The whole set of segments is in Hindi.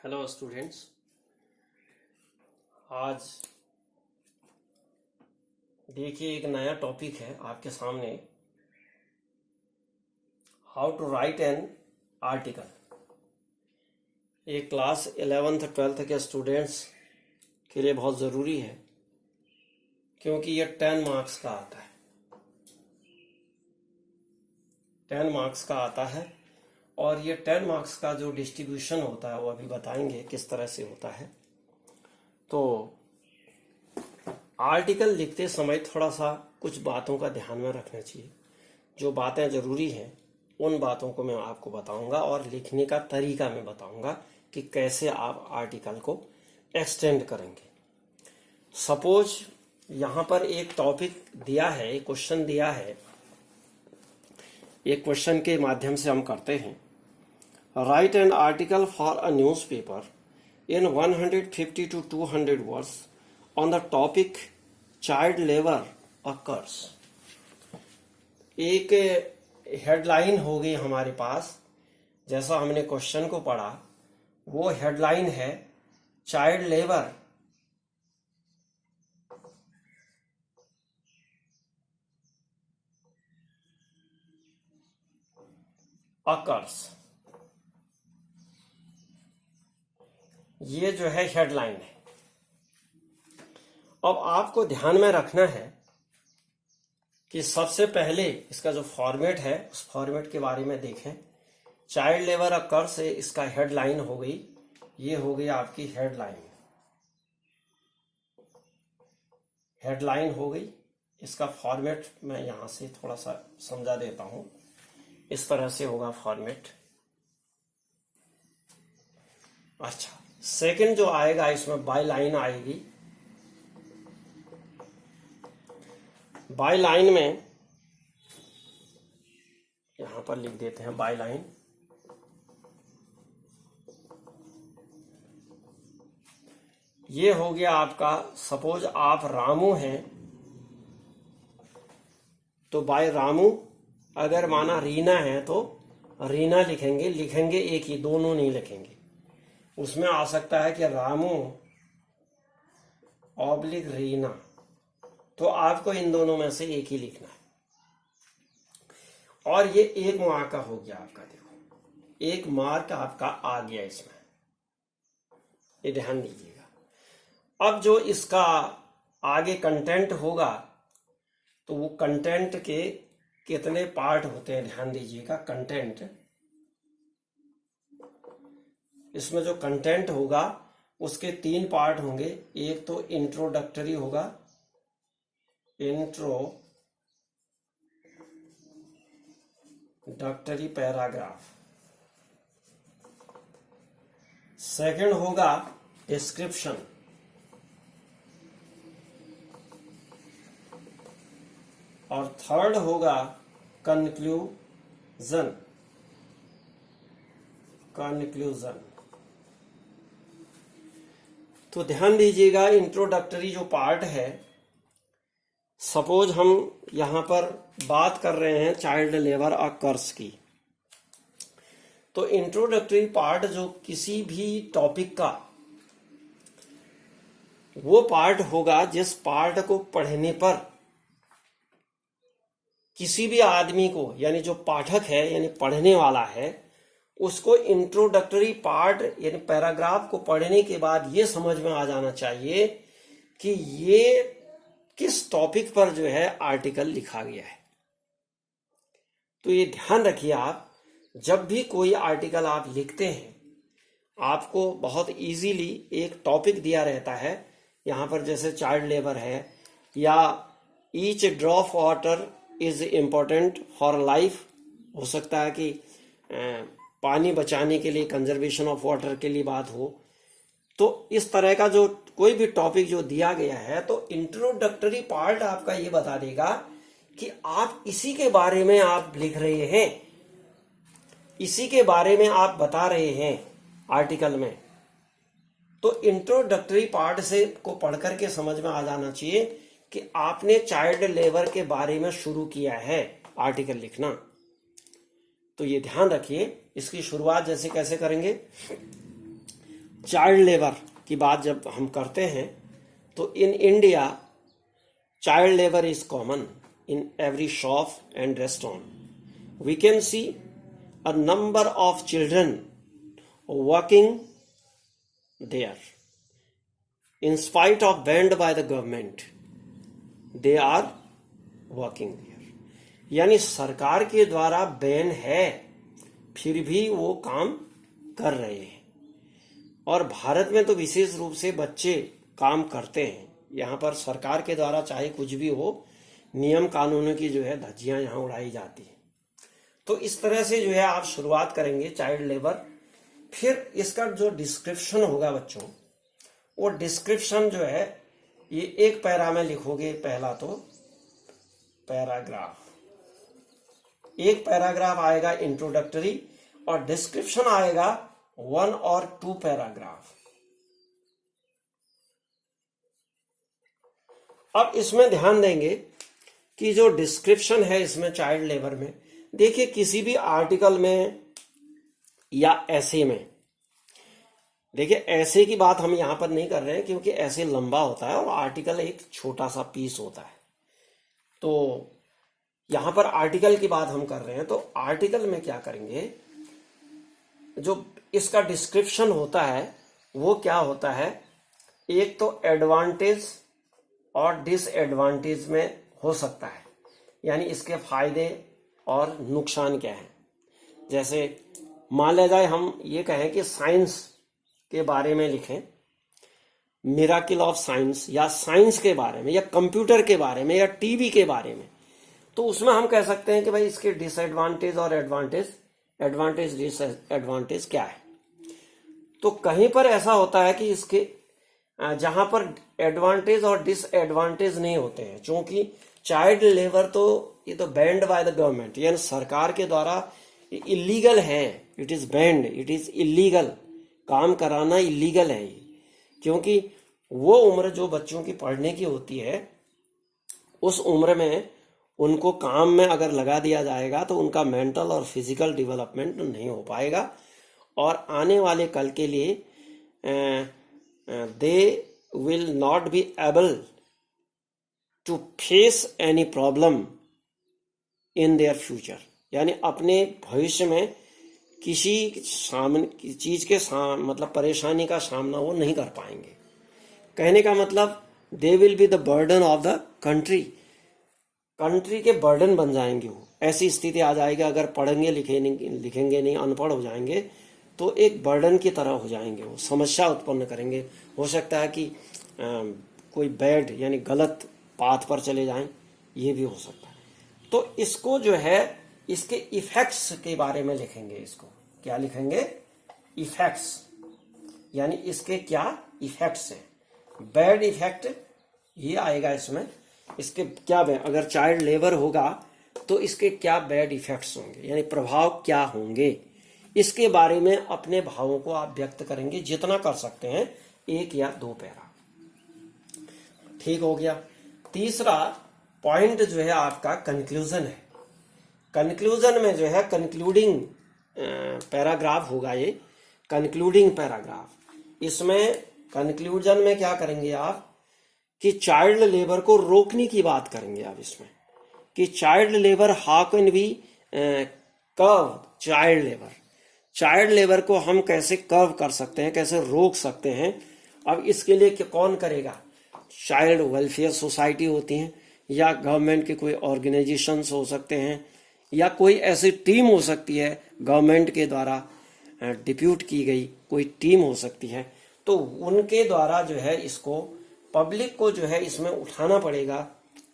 Hello students. आज देखिए एक नया टॉपिक है आपके सामने, how to write an article. ये क्लास 11th 12th के स्टूडेंट्स के लिए बहुत ज़रूरी है क्योंकि ये 10 मार्क्स का आता है। 10 मार्क्स का आता है और ये 10 मार्क्स का जो डिस्ट्रीब्यूशन होता है वो अभी बताएंगे किस तरह से होता है। तो आर्टिकल लिखते समय थोड़ा सा कुछ बातों का ध्यान में रखना चाहिए। जो बातें ज़रूरी हैं उन बातों को मैं आपको बताऊंगा और लिखने का तरीका मैं बताऊंगा कि कैसे आप आर्टिकल को एक्सटेंड करेंगे। सपोज यहाँ पर एक टॉपिक दिया है, एक क्वेश्चन दिया है। एक क्वेश्चन के माध्यम से हम करते हैं। Right an article for a newspaper in 150 to 200 words on the topic child labor occurs। एक हेडलाइन हो गई हमारे पास, जैसा हमने क्वेश्चन को पढ़ा वो हेडलाइन है चाइल्ड लेबर occurs। ये जो है हेडलाइन है। अब आपको ध्यान में रखना है कि सबसे पहले इसका जो फॉर्मेट है उस फॉर्मेट के बारे में देखें। चाइल्ड लेबर अकर से इसका हेडलाइन हो गई, ये हो गई आपकी हेडलाइन। हेडलाइन हो गई। इसका फॉर्मेट मैं यहां से थोड़ा सा समझा देता हूं। इस तरह से होगा फॉर्मेट। अच्छा, सेकंड जो आएगा इसमें बाय लाइन आएगी। बाय लाइन में यहां पर लिख देते हैं बाय लाइन। ये हो गया आपका, सपोज आप रामू हैं तो बाय रामू। अगर माना रीना है तो रीना लिखेंगे। लिखेंगे एक ही, दोनों नहीं लिखेंगे। उसमें आ सकता है कि रामू ऑब्लिक रीना, तो आपको इन दोनों में से एक ही लिखना है। और ये एक मार्क का हो गया आपका। देखो एक मार्क आपका आ गया इसमें, ये ध्यान दीजिएगा। अब जो इसका आगे कंटेंट होगा तो वो कंटेंट के कितने पार्ट होते हैं ध्यान दीजिएगा। कंटेंट, इसमें जो कंटेंट होगा उसके 3 पार्ट होंगे। एक तो इंट्रोडक्टरी होगा, इंट्रोडक्टरी पैराग्राफ। सेकंड होगा डिस्क्रिप्शन। और थर्ड होगा कंक्लूजन। तो ध्यान दीजिएगा, इंट्रोडक्टरी जो पार्ट है, सपोज हम यहां पर बात कर रहे हैं चाइल्ड लेबर अकर्स की, तो इंट्रोडक्टरी पार्ट जो किसी भी टॉपिक का वो पार्ट होगा जिस पार्ट को पढ़ने पर किसी भी आदमी को, यानी जो पाठक है यानी पढ़ने वाला है, उसको इंट्रोडक्टरी पार्ट यानी पैराग्राफ को पढ़ने के बाद ये समझ में आ जाना चाहिए कि ये किस टॉपिक पर जो है आर्टिकल लिखा गया है। तो ये ध्यान रखिए, आप जब भी कोई आर्टिकल आप लिखते हैं आपको बहुत इजीली एक टॉपिक दिया रहता है। यहाँ पर जैसे चाइल्ड लेबर है, या each drop water is important for life, हो सकता है कि पानी बचाने के लिए, कंजर्वेशन ऑफ वाटर के लिए बात हो। तो इस तरह का जो कोई भी टॉपिक जो दिया गया है तो इंट्रोडक्टरी पार्ट आपका ये बता देगा कि आप इसी के बारे में आप लिख रहे हैं, इसी के बारे में आप बता रहे हैं आर्टिकल में। तो इंट्रोडक्टरी पार्ट से को पढ़ करके समझ में आ जाना चाहिए कि आपने चाइल्ड लेबर के बारे में शुरू किया है आर्टिकल लिखना। तो ये ध्यान रखिए। इसकी शुरुआत जैसे कैसे करेंगे, चाइल्ड लेबर की बात जब हम करते हैं तो in India child labour is common in every shop and restaurant. We can see a number of children working there. In spite of banned by the government, they are working there. यानी सरकार के द्वारा बैन है फिर भी वो काम कर रहे हैं. और भारत में तो विशेष रूप से बच्चे काम करते हैं. यहाँ पर सरकार के द्वारा चाहे कुछ भी हो, नियम कानूनों की जो है धज्जियां यहाँ उड़ाई जाती है. तो इस तरह से जो है आप शुरुआत करेंगे चाइल्ड लेबर. फिर इसका जो डिस्क्रिप्शन होगा बच्चों, वो डिस्क्रिप्शन जो है ये एक पैरा में लिखोगे. पहला तो पैराग्राफ, एक पैराग्राफ आएगा इंट्रोडक्टरी, और डिस्क्रिप्शन आएगा 1 और 2 पैराग्राफ. अब इसमें ध्यान देंगे कि जो डिस्क्रिप्शन है इसमें चाइल्ड लेबर में, देखिए किसी भी आर्टिकल में या ऐसे में, देखिए ऐसे की बात हम यहां पर नहीं कर रहे हैं क्योंकि ऐसे लंबा होता है और आर्टिकल एक छोटा सा पीस होता है. तो यहां पर आर्टिकल की बात हम कर रहे हैं. तो आर्टिकल में क्या करेंगे, जो इसका डिस्क्रिप्शन होता है वो क्या होता है, एक तो एडवांटेज और डिसएडवांटेज में हो सकता है, यानी इसके फायदे और नुकसान क्या है. जैसे मान लिया जाए हम ये कहें कि साइंस के बारे में लिखें, मिराकिल ऑफ साइंस, या साइंस के बारे में, या कंप्यूटर के बारे में, या टीवी के बारे में. तो उसमें हम कह सकते हैं कि भाई इसके डिसएडवांटेज और एडवांटेज डिसएडवांटेज क्या है. तो कहीं पर ऐसा होता है कि इसके जहां पर एडवांटेज और डिसएडवांटेज नहीं होते हैं, क्योंकि चाइल्ड लेबर तो ये तो बैंड बाय द गवर्नमेंट, यानी सरकार के द्वारा इलीगल है. It is band, it is illegal. काम कराना इलीगल है ये, क्योंकि वो उम्र जो बच्चों की पढ़ने की होती है, उस उम्र में उनको काम में अगर लगा दिया जाएगा तो उनका मेंटल और फिजिकल डेवलपमेंट नहीं हो पाएगा, और आने वाले कल के लिए they will not be able to face any problem in their future. यानी अपने भविष्य में किसी सामने चीज के मतलब परेशानी का सामना वो नहीं कर पाएंगे. कहने का मतलब they will be the burden of the country. Country के बर्डन बन जाएंगे वो. ऐसी स्थिति आ जाएगी अगर पढ़ेंगे लिखेंगे नहीं, अनपढ़ हो जाएंगे तो एक बर्डन की तरह हो जाएंगे. वो समस्या उत्पन्न करेंगे. हो सकता है कि कोई बैड यानी गलत पाथ पर चले जाएं, ये भी हो सकता है. तो इसको जो है इसके इफेक्ट्स के बारे में लिखेंगे. इसको क्या लिखेंगे, इफेक्ट्स, यानी इसके क्या इफेक्ट्स हैं. बैड इफेक्ट ये आएगा इसमें. इसके क्या, अगर चाइल्ड लेबर होगा तो इसके क्या बैड इफेक्ट्स होंगे, यानी प्रभाव क्या होंगे, इसके बारे में अपने भावों को आप व्यक्त करेंगे. जितना कर सकते हैं, 1 या 2 पैरा. ठीक हो गया. तीसरा पॉइंट जो है आपका कंक्लूजन है. कंक्लूजन में जो है कंक्लूडिंग पैराग्राफ होगा. ये कंक्लूडिंग पैराग्राफ. इसमें कंक्लूजन में क्या करेंगे आप कि चाइल्ड लेबर को रोकने की बात करेंगे आप इसमें, कि child labour how can be curve child labour. Child labour को हम कैसे कर्व कर सकते हैं, कैसे रोक सकते हैं. अब इसके लिए कौन करेगा, चाइल्ड वेलफेयर सोसाइटी होती हैं, या गवर्नमेंट के कोई ऑर्गेनाइजेशंस हो सकते हैं, या कोई ऐसी टीम हो सकती है गवर्नमेंट के द्वारा डिप्यूट की गई कोई टीम हो सकती है. तो उनके द्वारा जो है इसको पब्लिक को जो है इसमें उठाना पड़ेगा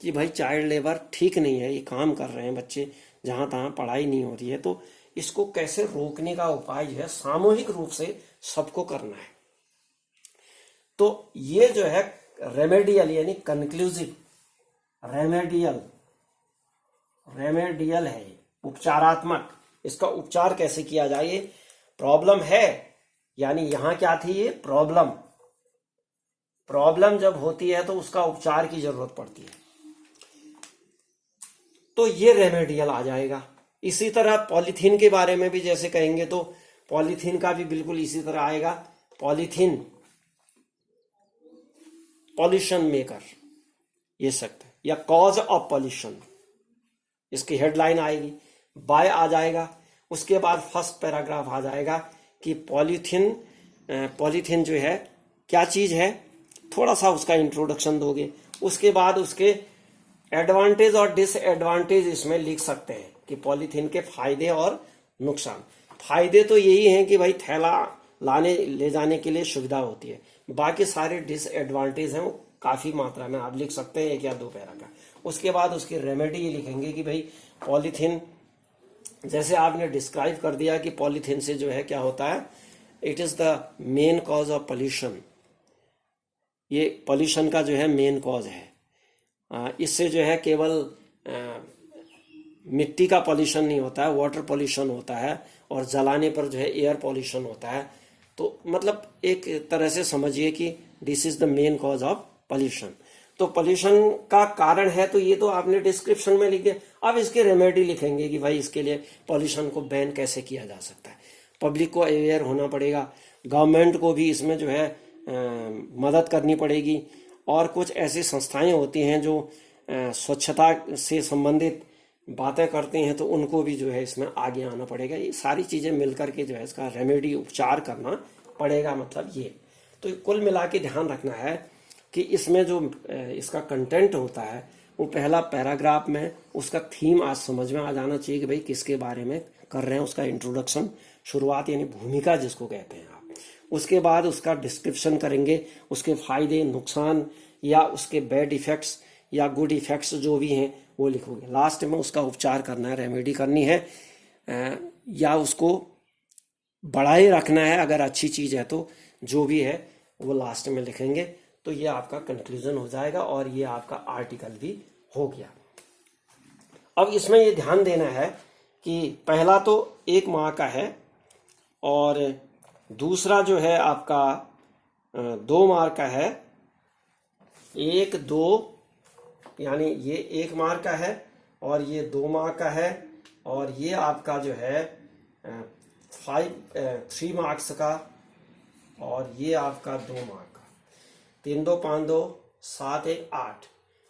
कि भाई चाइल्ड लेबर ठीक नहीं है, ये काम कर रहे हैं बच्चे, जहां तहां पढ़ाई नहीं हो रही है. तो इसको कैसे रोकने का उपाय जो है सामूहिक रूप से सबको करना है. तो ये जो है रेमेडियल यानी कंक्लूसिव, रेमेडियल है, उपचारात्मक. इसका उपचार कैसे किया जाए. प्रॉब्लम है, यानी यहां क्या थी, ये प्रॉब्लम जब होती है तो उसका उपचार की जरूरत पड़ती है, तो ये रेमेडियल आ जाएगा. इसी तरह पॉलीथीन के बारे में भी जैसे कहेंगे तो पॉलीथीन का भी बिल्कुल इसी तरह आएगा पॉलीथीन पॉल्यूशन मेकर, ये सकते हैं, या कॉज ऑफ पॉल्यूशन, इसकी हेडलाइन आएगी, बाय आ जाएगा। उसके बाद फर्स्ट पैराग्राफ आ जाएगा कि पॉलीथीन जो है क्या चीज है, थोड़ा सा उसका इंट्रोडक्शन दोगे। उसके बाद उसके एडवांटेज और डिसएडवांटेज इसमें लिख सकते हैं कि पॉलीथीन के फायदे और नुकसान। फायदे तो यही हैं कि भाई थैला लाने ले जाने के लिए सुविधा होती है, बाकी सारे डिसएडवांटेज हैं वो काफी मात्रा में आप लिख सकते हैं, 1 या 2 पैरा का। उसके बाद उसकी रेमेडी ये लिखेंगे कि भाई पॉलीथीन, जैसे आपने डिस्क्राइब कर दिया कि पॉलीथीन से जो है क्या होता है, it is the main cause of pollution, ये पोल्यूशन का जो है मेन कॉज है। इससे जो है केवल मिट्टी का पोल्यूशन नहीं होता है, वाटर पोल्यूशन होता है, और जलाने पर जो है एयर पोल्यूशन होता है। तो मतलब एक तरह से समझिए कि this is the main cause of pollution. तो पोल्यूशन का कारण है, तो ये तो आपने डिस्क्रिप्शन में लिख दिया। अब इसके रेमेडी लिखेंगे कि भाई इसके लिए पोल्यूशन को बैन कैसे किया जा सकता है। पब्लिक को अवेयर होना पड़ेगा, गवर्नमेंट को भी इसमें जो है मदद करनी पड़ेगी, और कुछ ऐसी संस्थाएं होती हैं जो स्वच्छता से संबंधित बातें करती हैं, तो उनको भी जो है इसमें आगे आना पड़ेगा। ये सारी चीजें मिलकर के जो है इसका रेमेडी, उपचार करना पड़ेगा, मतलब ये। तो कुल मिला के ध्यान रखना है कि इसमें जो इसका कंटेंट होता है, वो पहला पैराग्राफ में उसका थीम आज समझ में आ जाना चाहिए कि भाई किसके बारे में कर रहे हैं, उसका इंट्रोडक्शन, शुरुआत यानी भूमिका जिसको कहते हैं आप। उसके बाद उसका डिस्क्रिप्शन करेंगे, उसके फायदे, नुकसान, या उसके बैड इफेक्ट्स या गुड इफेक्ट्स जो भी हैं वो लिखोगे। लास्ट में उसका उपचार करना है, रेमेडी करनी है, या उसको बढ़ाए रखना है अगर अच्छी चीज है तो, जो भी है वो लास्ट में लिखेंगे। तो ये आपका कंक्लूजन हो जाएगा और ये आपका आर्टिकल भी हो गया। अब इसमें ये ध्यान देना है कि पहला तो 1 माह का है, और दूसरा जो है आपका 2 मार्क का है। 1, 2 यानी ये 1 मार्क का है, और ये 2 मार्क का है, और ये आपका जो है 3 मार्क्स का, और ये आपका 2 मार्क का। 3, 2, 5, 2, 7, 1, 8।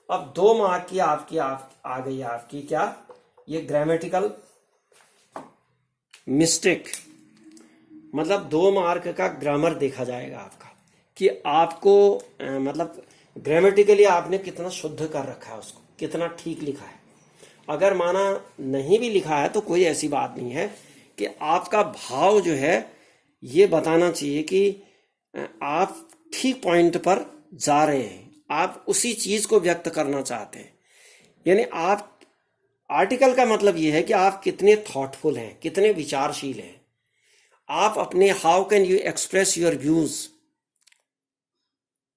अब 2 मार्क की आपकी आ गई आपकी क्या, ये ग्रामेटिकल मिस्टेक, मतलब 2 मार्क का ग्रामर देखा जाएगा आपका, कि आपको मतलब ग्रामेटिकली आपने कितना शुद्ध कर रखा है, उसको कितना ठीक लिखा है। अगर माना नहीं भी लिखा है तो कोई ऐसी बात नहीं है, कि आपका भाव जो है ये बताना चाहिए कि आप ठीक पॉइंट पर जा रहे हैं, आप उसी चीज को व्यक्त करना चाहते हैं। यानी आप, आर्टिकल का मतलब ये है कि आप कितने थॉटफुल हैं, कितने विचारशील हैं। आप अपने how can you express your views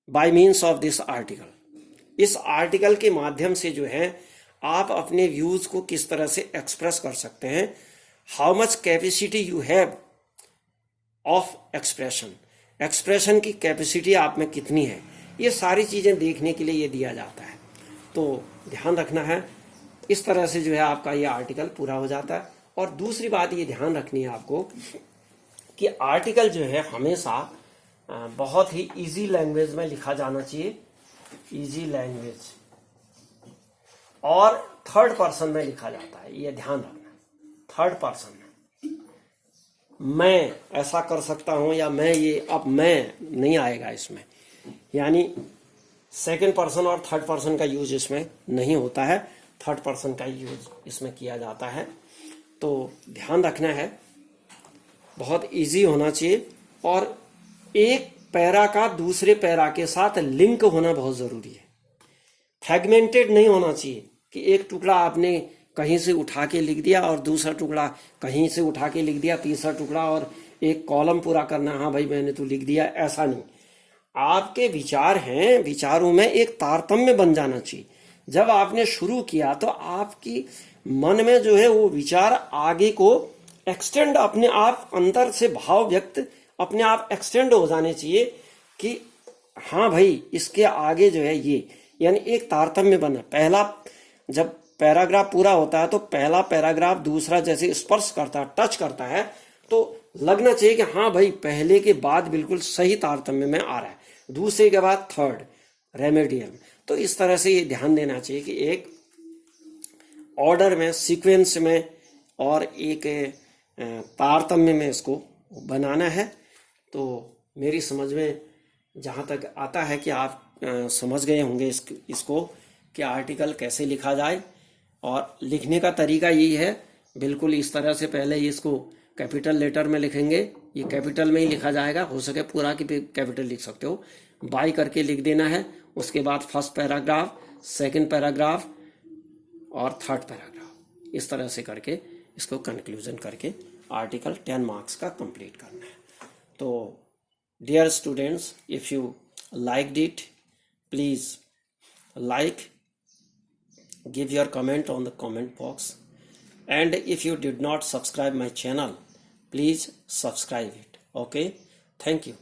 bye means of this article. इस आर्टिकल के माध्यम से जो है आप अपने व्यूज को किस तरह से एक्सप्रेस कर सकते हैं। How much capacity you have of expression, expression की कैपेसिटी आप में कितनी है, ये सारी चीजें देखने के लिए ये दिया जाता है। तो ध्यान रखना है, इस तरह से जो है आपका ये आर्टिकल पूरा हो जाता है। और दूसरी बात ये ध्यान रखनी है आपको कि आर्टिकल जो है हमेशा बहुत ही इजी लैंग्वेज में लिखा जाना चाहिए, इजी लैंग्वेज, और 3rd पर्सन में लिखा जाता है, ये ध्यान रखना। 3rd पर्सन में, मैं ऐसा कर सकता हूं, या मैं ये, अब मैं नहीं आएगा इसमें, यानी 2nd पर्सन और 3rd पर्सन का यूज इसमें नहीं होता है, 3rd पर्सन का यूज इसमें किया जाता है। तो ध्यान रखना है, बहुत इजी होना चाहिए, और एक पैरा का दूसरे पैरा के साथ लिंक होना बहुत जरूरी है। फ्रैगमेंटेड नहीं होना चाहिए कि एक टुकड़ा आपने कहीं से उठा के लिख दिया और दूसरा टुकड़ा कहीं से उठा के लिख दिया, तीसरा टुकड़ा, और एक कॉलम पूरा करना, हाँ भाई मैंने तो लिख दिया, ऐसा नहीं। आपके विचार हैं, विचारों में एक तारतम्य बन जाना चाहिए। जब आपने शुरू किया तो आपकी मन में जो है वो विचार आगे को एक्सटेंड, अपने आप अंदर से भाव व्यक्त अपने आप एक्सटेंड हो जाने चाहिए कि हाँ भाई इसके आगे जो है ये, यानी एक तारतम्य बना। पहला जब पैराग्राफ पूरा होता है तो पहला पैराग्राफ दूसरा जैसे स्पर्श करता है, टच करता है, तो लगना चाहिए कि हाँ भाई पहले के बाद बिल्कुल सही तारतम्य में आ रहा है, दूसरे के बाद थर्ड रेमेडियल। तो इस तरह से ये ध्यान देना चाहिए कि एक ऑर्डर में, सीक्वेंस में और एक तारतम्य में इसको बनाना है। तो मेरी समझ में जहाँ तक आता है कि आप समझ गए होंगे इसको कि आर्टिकल कैसे लिखा जाए, और लिखने का तरीका यही है, बिल्कुल इस तरह से पहले इसको कैपिटल लेटर में लिखेंगे, ये कैपिटल में ही लिखा जाएगा, हो सके पूरा की कैपिटल लिख सकते हो, बाई करके लिख देना है। उसके बाद फर्स्ट पैराग्राफ, सेकंड पैराग्राफ और थर्ड पैराग्राफ, इस तरह से करके इसको कंक्लूजन करके आर्टिकल 10 मार्क्स का कंप्लीट करना है। तो dear students, if you liked it, please like, give your comment on the comment box, and if you did not subscribe my channel, please subscribe it. Okay, thank you.